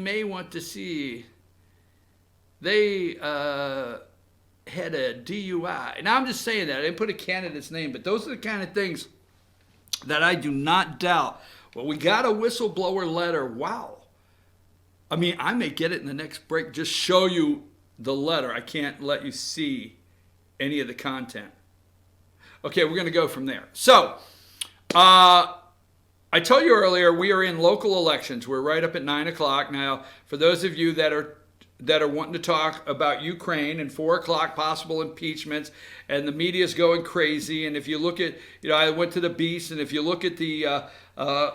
may want to see. They had a DUI. Now, I'm just saying that. I didn't put a candidate's name, but those are the kind of things that I do not doubt. Well, we got a whistleblower letter. Wow. I mean, I may get it in the next break. Just show you the letter. I can't let you see any of the content. Okay, we're going to go from there. So, I told you earlier, we are in local elections. We're right up at 9 o'clock now. For those of you that are wanting to talk about Ukraine and 4 o'clock possible impeachments, and the media is going crazy. And if you look at, I went to the Beast, and if you look at the,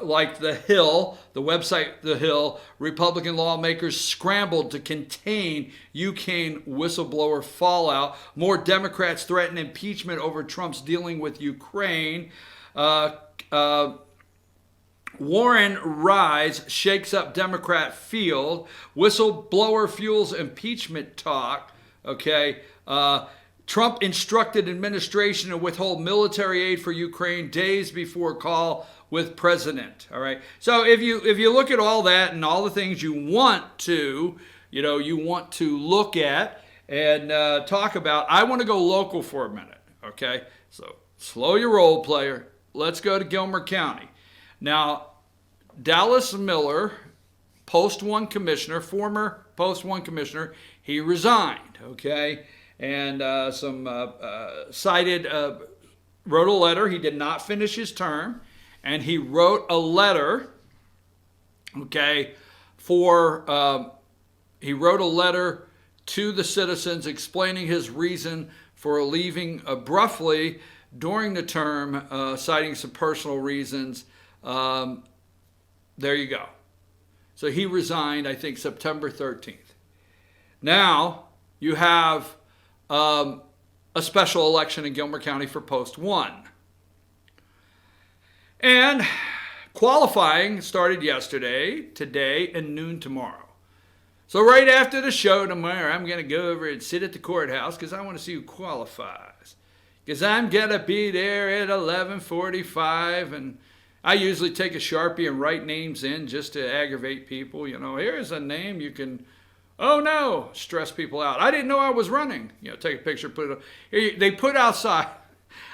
like the Hill, the website The Hill, Republican lawmakers scrambled to contain Ukraine whistleblower fallout. More Democrats threaten impeachment over Trump's dealing with Ukraine. Warren rise shakes up Democrat field. Whistleblower fuels impeachment talk. Okay. Trump instructed administration to withhold military aid for Ukraine days before call with president. All right. So if you look at all that and all the things you want to look at and talk about, I want to go local for a minute. Okay. So slow your roll, player. Let's go to Gilmer County. Now, Dallas Miller, Post 1 commissioner, former Post 1 commissioner, he resigned, okay? And wrote a letter. He did not finish his term. And he wrote a letter, okay, he wrote a letter to the citizens explaining his reason for leaving abruptly during the term, citing some personal reasons. There you go. So he resigned, I think, September 13th. Now you have a special election in Gilmer County for Post 1. And qualifying started yesterday, today, and noon tomorrow. So right after the show tomorrow, I'm going to go over and sit at the courthouse because I want to see who qualifies. Because I'm going to be there at 11:45, and I usually take a Sharpie and write names in just to aggravate people. Here's a name you can, oh no, stress people out. I didn't know I was running. Take a picture, put it up. Here, they put outside,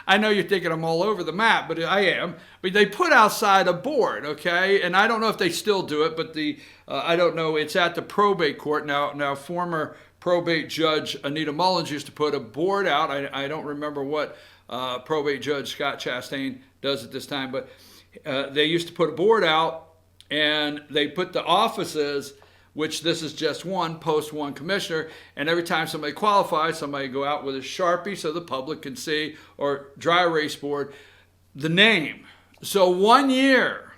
I know you're thinking I'm all over the map, but I am. But they put outside a board, okay? And I don't know if they still do it, but I don't know. It's at the probate court now. Now, former probate judge Anita Mullins used to put a board out. I don't remember what probate judge Scott Chastain does at this time, but they used to put a board out, and they put the offices, which this is just one, Post 1 commissioner, and every time somebody qualifies, somebody go out with a Sharpie so the public can see, or dry erase board, the name. So 1 year,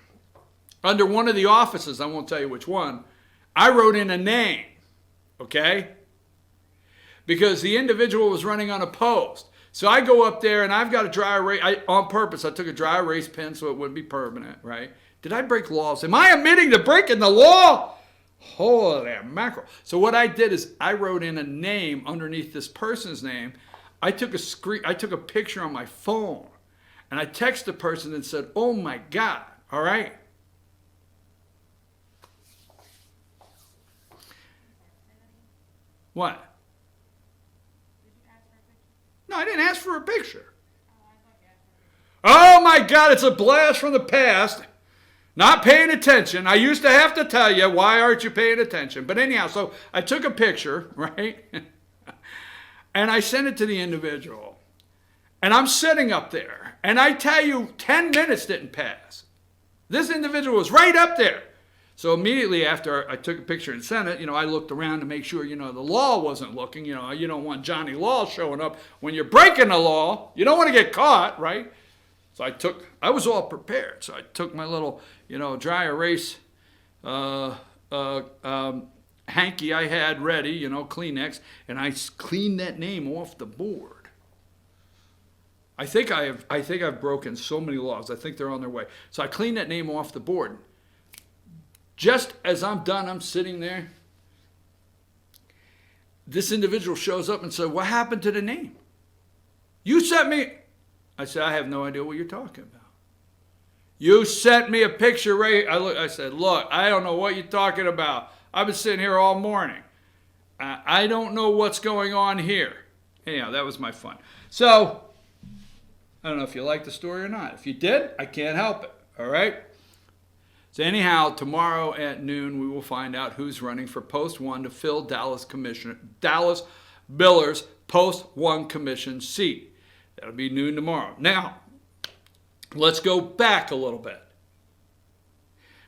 under one of the offices, I won't tell you which one, I wrote in a name, okay? Because the individual was running unopposed. So I go up there and I've got a dry erase, on purpose, I took a dry erase pen so it wouldn't be permanent, right? Did I break laws? Am I admitting to breaking the law? Holy mackerel. So what I did is I wrote in a name underneath this person's name. I took a picture on my phone, and I texted the person and said, oh my God, all right? What? No, I didn't ask for a picture. Oh my God, it's a blast from the past. Not paying attention. I used to have to tell you, why aren't you paying attention? But anyhow, so I took a picture, right? And I sent it to the individual. And I'm sitting up there. And I tell you, 10 minutes didn't pass. This individual was right up there. So immediately after I took a picture and sent it, I looked around to make sure, the law wasn't looking. You don't want Johnny Law showing up when you're breaking the law. You don't want to get caught, right? So I was all prepared. So I took my little, dry erase hanky I had ready, Kleenex, and I cleaned that name off the board. I think I've broken so many laws. I think they're on their way. So I cleaned that name off the board. Just as I'm done, I'm sitting there. This individual shows up and said, what happened to the name? You sent me. I said, I have no idea what you're talking about. You sent me a picture, right? I said, look, I don't know what you're talking about. I've been sitting here all morning. I don't know what's going on here. Anyhow, that was my fun. So, I don't know if you like the story or not. If you did, I can't help it. All right? So anyhow, tomorrow at noon, we will find out who's running for Post 1 to fill Dallas Miller's Post 1 commission seat. That'll be noon tomorrow. Now, let's go back a little bit.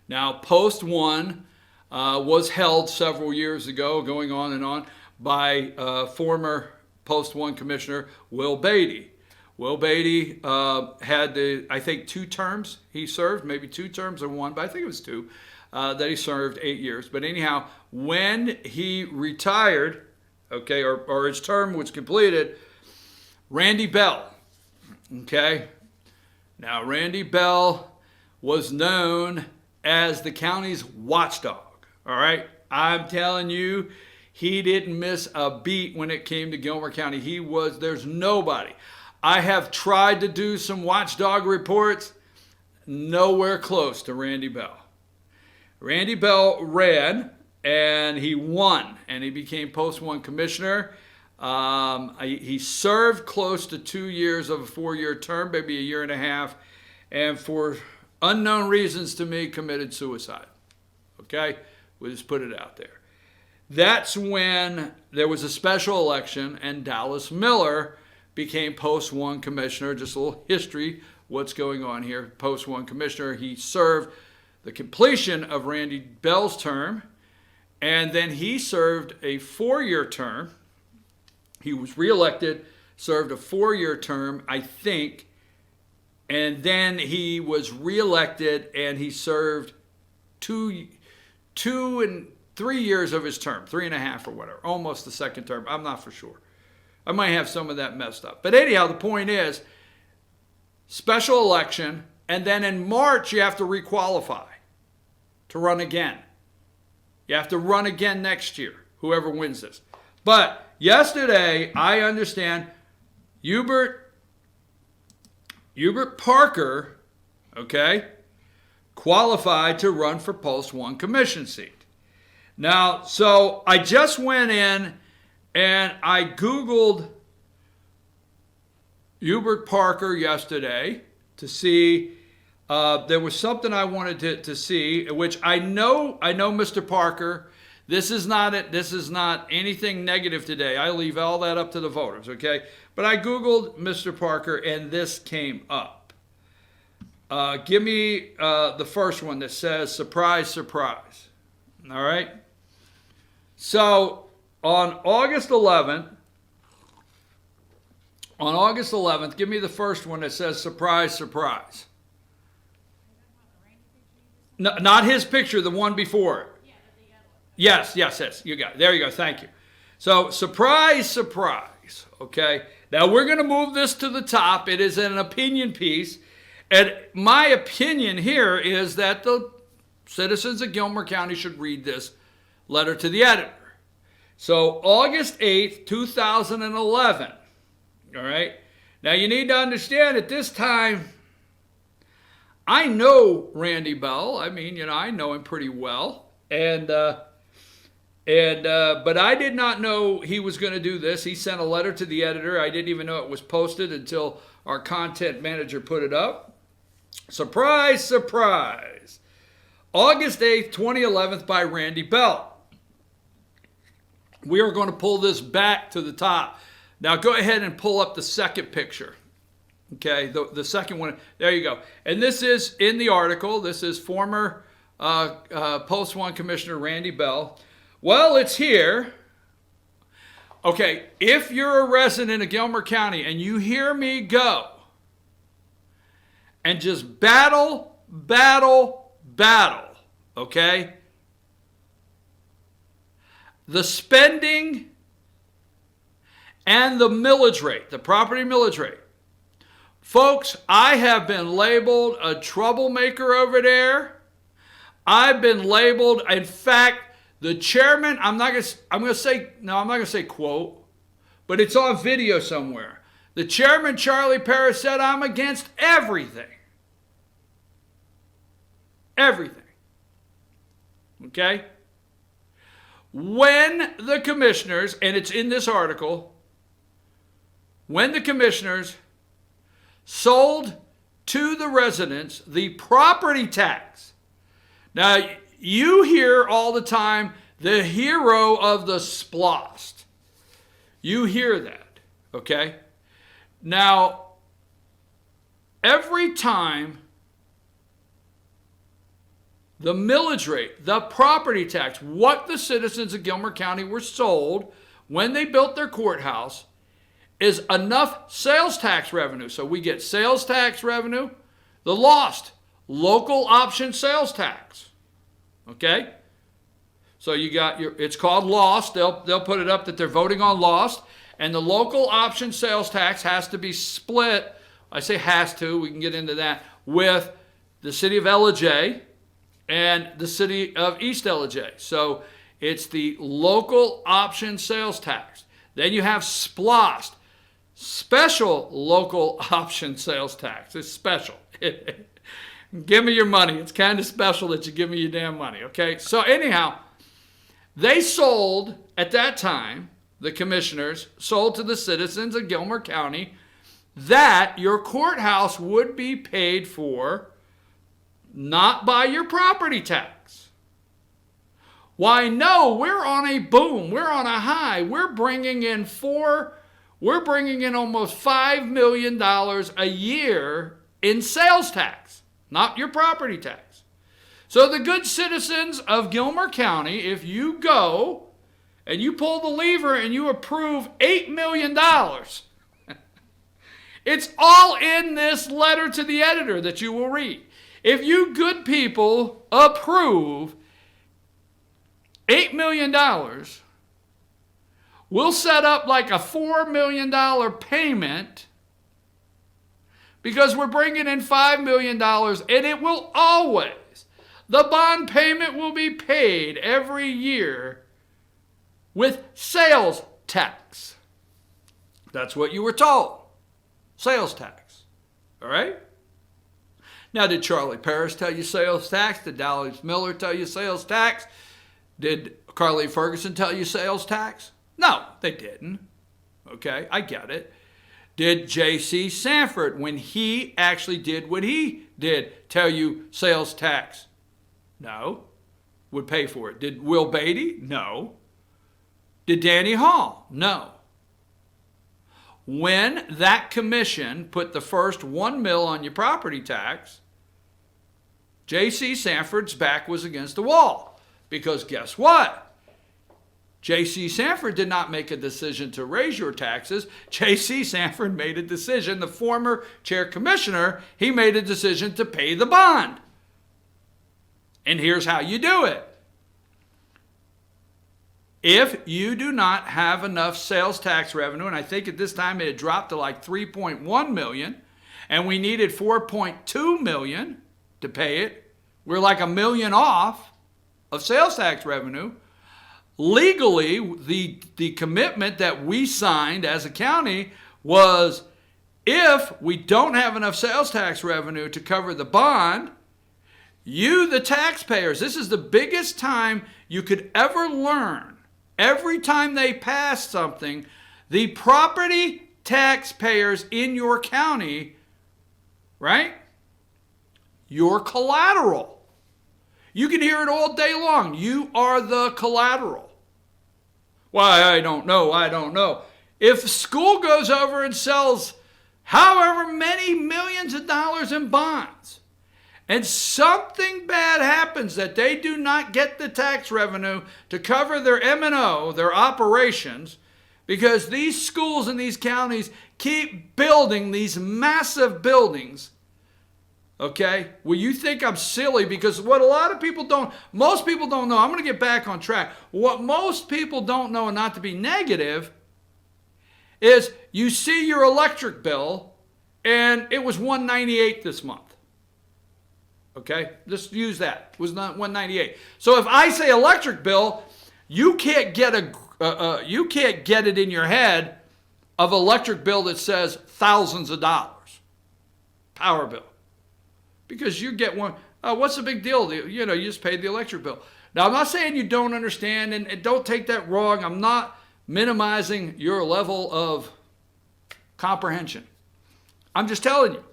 Now, Post 1 was held several years ago, going on and on, by former Post 1 Commissioner Will Beatty. Will Beatty had, I think, 2 terms he served, maybe 2 terms or 1, but I think it was 2, that he served 8 years. But anyhow, when he retired, okay, or his term was completed, Randy Bell, okay? Now, Randy Bell was known as the county's watchdog, all right? I'm telling you, he didn't miss a beat when it came to Gilmer County. There's nobody. I have tried to do some watchdog reports, nowhere close to Randy Bell. Randy Bell ran, and he won, and he became Post 1 Commissioner. He served close to 2 years of a 4-year term, maybe a year and a half, and for unknown reasons to me, committed suicide. Okay? We'll just put it out there. That's when there was a special election, and Dallas Miller became Post 1 Commissioner. Just a little history, what's going on here. Post 1 Commissioner, he served the completion of Randy Bell's term, and then he served a 4-year term. He was reelected, served a 4-year term, I think, and then he was reelected, and he served 2 and 3 years of his term, 3.5 or whatever, almost the second term. I'm not for sure. I might have some of that messed up. But anyhow, the point is, special election, and then in March you have to requalify to run again. You have to run again next year, whoever wins this. But yesterday, I understand Hubert Parker, okay, qualified to run for Post 1 Commission seat. Now, so I just went in and I Googled Hubert Parker yesterday to see, there was something I wanted to see, which I know Mr. Parker. This is not anything negative today. I leave all that up to the voters, okay? But I Googled Mr. Parker and this came up. Give me the first one that says, surprise, surprise. All right? So, on August 11th, give me the first one that says, surprise, surprise. No, not his picture, the one before it. Yes, you got it. There you go, thank you. So, surprise, surprise, okay? Now, we're going to move this to the top. It is an opinion piece. And my opinion here is that the citizens of Gilmer County should read this letter to the editor. So, August 8th, 2011, all right? Now, you need to understand at this time, I know Randy Bell. I mean, I know him pretty well. But I did not know he was going to do this. He sent a letter to the editor. I didn't even know it was posted until our content manager put it up. Surprise, surprise. August 8th, 2011 by Randy Bell. We are going to pull this back to the top. Now go ahead and pull up the second picture. Okay, the second one. There you go. And this is in the article. This is former Post 1 Commissioner Randy Bell. Well, it's here. Okay, if you're a resident of Gilmer County and you hear me go and just battle, okay? The spending and the millage rate, the property millage rate. Folks, I have been labeled a troublemaker over there. I've been labeled, in fact, the chairman, I'm not going to say quote, but it's on video somewhere. The chairman, Charlie Parrish, said I'm against everything. Everything. Okay? when the commissioners, and it's in this article, when the commissioners sold to the residents the property tax. Now, you hear all the time the hero of the splost. You hear that, okay? Now, every time the millage rate, the property tax, what the citizens of Gilmer County were sold when they built their courthouse is enough sales tax revenue. So we get sales tax revenue, the lost local option sales tax. Okay? So you got it's called lost. They'll put it up that they're voting on lost. And the local option sales tax has to be split. I say has to, we can get into that, with the city of Ellijay and the city of East Ellijay. So it's the local option sales tax. Then you have SPLOST, special local option sales tax. It's special. Give me your money. It's kind of special that you give me your damn money, okay? So anyhow, they sold, at that time, the commissioners sold to the citizens of Gilmer County that your courthouse would be paid for not by your property tax. Why, no, we're on a boom. We're on a high. We're bringing in almost $5 million a year in sales tax, not your property tax. So the good citizens of Gilmer County, if you go and you pull the lever and you approve $8 million, it's all in this letter to the editor that you will read. If you good people approve $8 million, we'll set up like a $4 million payment because we're bringing in $5 million, and it will always, the bond payment will be paid every year with sales tax. That's what you were told. Sales tax. All right? Now, did Charlie Parrish tell you sales tax? Did Dallas Miller tell you sales tax? Did Carly Ferguson tell you sales tax? No, they didn't. Okay, I get it. Did J.C. Sanford, when he actually did what he did, tell you sales tax? No. Would pay for it. Did Will Beatty? No. Did Danny Hall? No. When that commission put the first $1 million on your property tax, J.C. Sanford's back was against the wall. Because guess what? J.C. Sanford did not make a decision to raise your taxes. J.C. Sanford made a decision, the former chair commissioner, he made a decision to pay the bond. And here's how you do it. If you do not have enough sales tax revenue, and I think at this time it had dropped to like 3.1 million, and we needed 4.2 million to pay it, we're like $1 million off of sales tax revenue. Legally, the commitment that we signed as a county was if we don't have enough sales tax revenue to cover the bond, you, the taxpayers, this is the biggest time you could ever learn. Every time they pass something, the property taxpayers in your county, right? Your collateral. You can hear it all day long. You are the collateral. Why, I don't know. If school goes over and sells however many millions of dollars in bonds, and something bad happens that they do not get the tax revenue to cover their M&O, their operations, because these schools in these counties keep building these massive buildings. Okay? Well, you think I'm silly because what a lot of people most people don't know, I'm going to get back on track. What most people don't know, and not to be negative, is you see your electric bill and it was $198 this month. Okay? Just use that. It was not $198. So if I say electric bill, you can't get it in your head of electric bill that says thousands of dollars. Power bill. Because you get one, what's the big deal? You just paid the electric bill. Now, I'm not saying you don't understand, and don't take that wrong. I'm not minimizing your level of comprehension. I'm just telling you.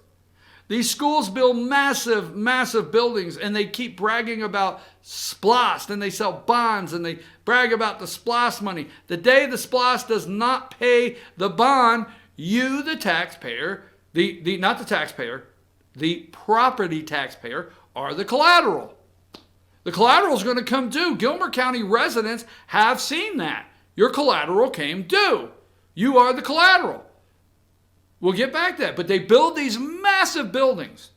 These schools build massive, massive buildings, and they keep bragging about SPLOST, and they sell bonds, and they brag about the SPLOST money. The day the SPLOST does not pay the bond, you, the taxpayer, not the taxpayer, the property taxpayer, are the collateral. The collateral is going to come due. Gilmer County residents have seen that. Your collateral came due. You are the collateral. We'll get back to that. But they build these massive buildings.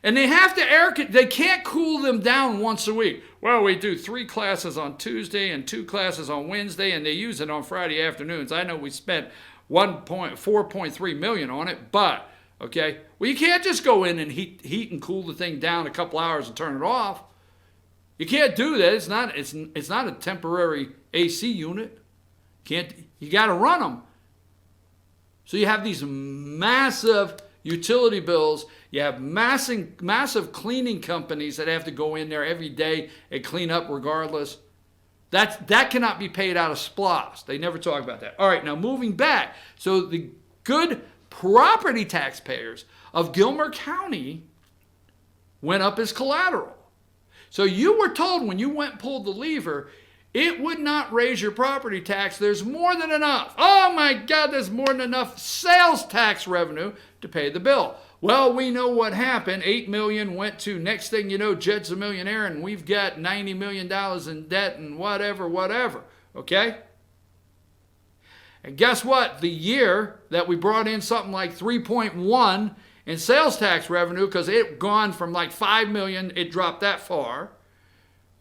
And they have to they can't cool them down once a week. Well, we do 3 classes on Tuesday and 2 classes on Wednesday, and they use it on Friday afternoons. I know we spent $4.3 million on it, but, okay, well, you can't just go in and heat and cool the thing down a couple hours and turn it off. You can't do that. It's not a temporary AC unit. You got to run them. So you have these massive utility bills. You have massive cleaning companies that have to go in there every day and clean up regardless. That cannot be paid out of SPLOST. They never talk about that. All right, now moving back. So the good property taxpayers of Gilmer County went up as collateral. So you were told when you went and pulled the lever, it would not raise your property tax. There's more than enough. Oh my God, there's more than enough sales tax revenue to pay the bill. Well, we know what happened. $8 million went to, next thing you know, Jed's a millionaire, and we've got $90 million in debt and whatever. Okay? And guess what? The year that we brought in something like 3.1 in sales tax revenue, because it gone from like 5 million, it dropped that far.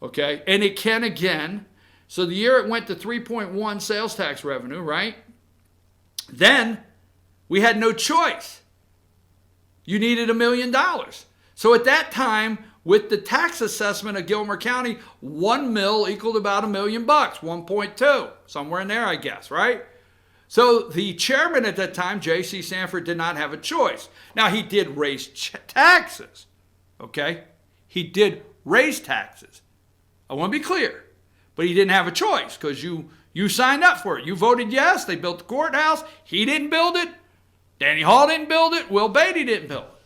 Okay? And it can again. So the year it went to 3.1 sales tax revenue, right? Then we had no choice. You needed $1 million. So at that time, with the tax assessment of Gilmer County, 1 mil equaled about $1 million, 1.2, somewhere in there, I guess, right? So the chairman at that time, J.C. Sanford, did not have a choice. Now, he did raise taxes, okay? He did raise taxes. I want to be clear. But he didn't have a choice because you signed up for it. You voted yes. They built the courthouse. He didn't build it. Danny Hall didn't build it. Will Beatty didn't build it.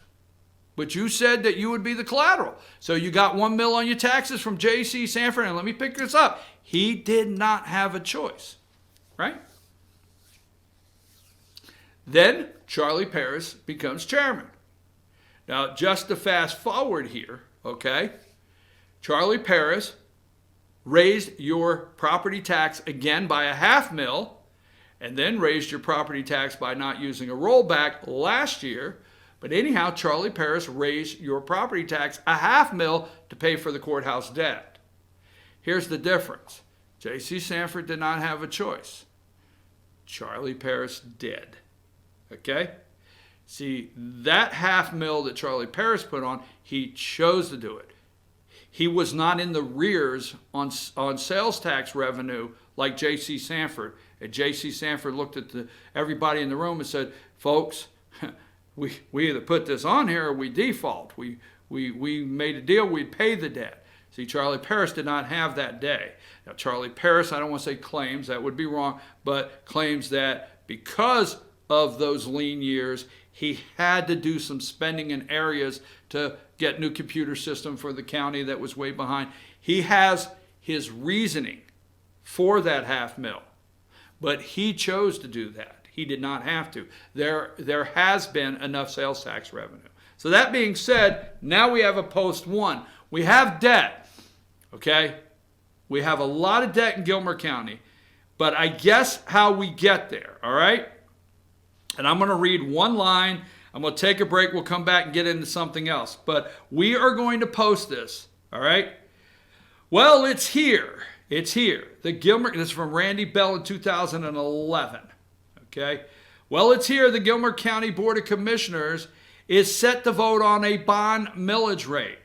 But you said that you would be the collateral. So you got 1 mil on your taxes from J.C. Sanford. And let me pick this up. He did not have a choice, right? Then Charlie Paris becomes chairman. Now, just to fast forward here, okay? Charlie Paris raised your property tax again by $0.5 million, and then raised your property tax by not using a rollback last year. But anyhow, Charlie Paris raised your property tax $0.5 million to pay for the courthouse debt. Here's the difference. J.C. Sanford did not have a choice. Charlie Paris did. Okay? See, that $0.5 million that Charlie Paris put on, he chose to do it. He was not in the rears on sales tax revenue like J.C. Sanford. And J.C. Sanford looked at everybody in the room and said, folks, we either put this on here or we default. We made a deal, we'd pay the debt. See, Charlie Paris did not have that day. Now, Charlie Paris, I don't want to say claims, that would be wrong, but claims that because of those lean years, he had to do some spending in areas to get new computer system for the county that was way behind. He has his reasoning for that $0.5 million, but he chose to do that. He did not have to. There has been enough sales tax revenue. So that being said, now we have a post one. We have debt, okay? We have a lot of debt in Gilmer County, but I guess how we get there, all right? And I'm going to read one line. I'm going to take a break. We'll come back and get into something else. But we are going to post this, all right? Well, it's here. It's here. The Gilmer, this is from Randy Bell in 2011, okay? Well, it's here. The Gilmer County Board of Commissioners is set to vote on a bond millage rate.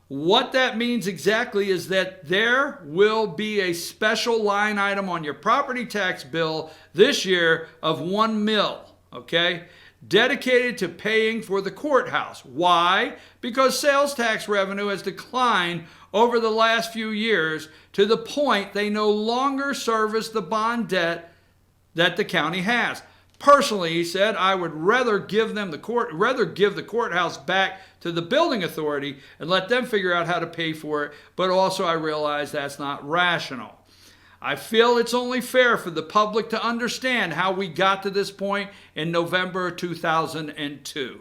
What that means exactly is that there will be a special line item on your property tax bill this year of $1 million, okay? Dedicated to paying for the courthouse. Why? Because sales tax revenue has declined over the last few years to the point they no longer service the bond debt that the county has. Personally, he said, I would rather give the courthouse back to the building authority and let them figure out how to pay for it, but also I realize that's not rational. I feel it's only fair for the public to understand how we got to this point in November 2002.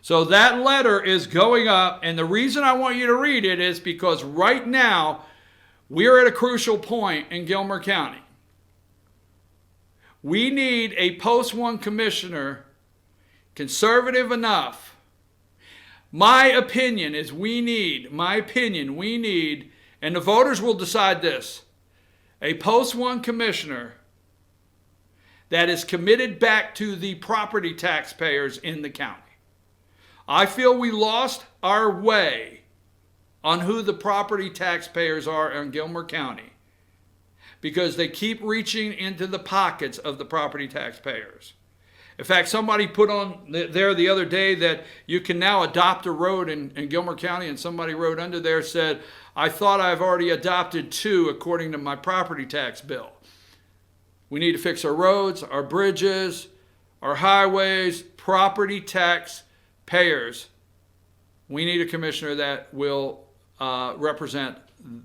So that letter is going up, and the reason I want you to read it is because right now we're at a crucial point in Gilmer County. We need a post-one commissioner, conservative enough. My opinion, we need, and the voters will decide this, a post-one commissioner that is committed back to the property taxpayers in the county. I feel we lost our way on who the property taxpayers are in Gilmer County because they keep reaching into the pockets of the property taxpayers. In fact, somebody put on there the other day that you can now adopt a road in Gilmer County, and somebody wrote under there, said, I thought I've already adopted 2 according to my property tax bill. We need to fix our roads, our bridges, our highways, property tax payers. We need a commissioner that will represent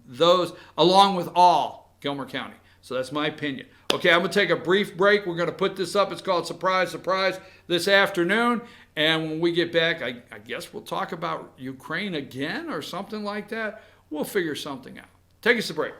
those along with all Gilmer County. So that's my opinion. Okay, I'm going to take a brief break. We're going to put this up. It's called Surprise, Surprise this afternoon. And when we get back, I guess we'll talk about Ukraine again or something like that. We'll figure something out. Take us a break.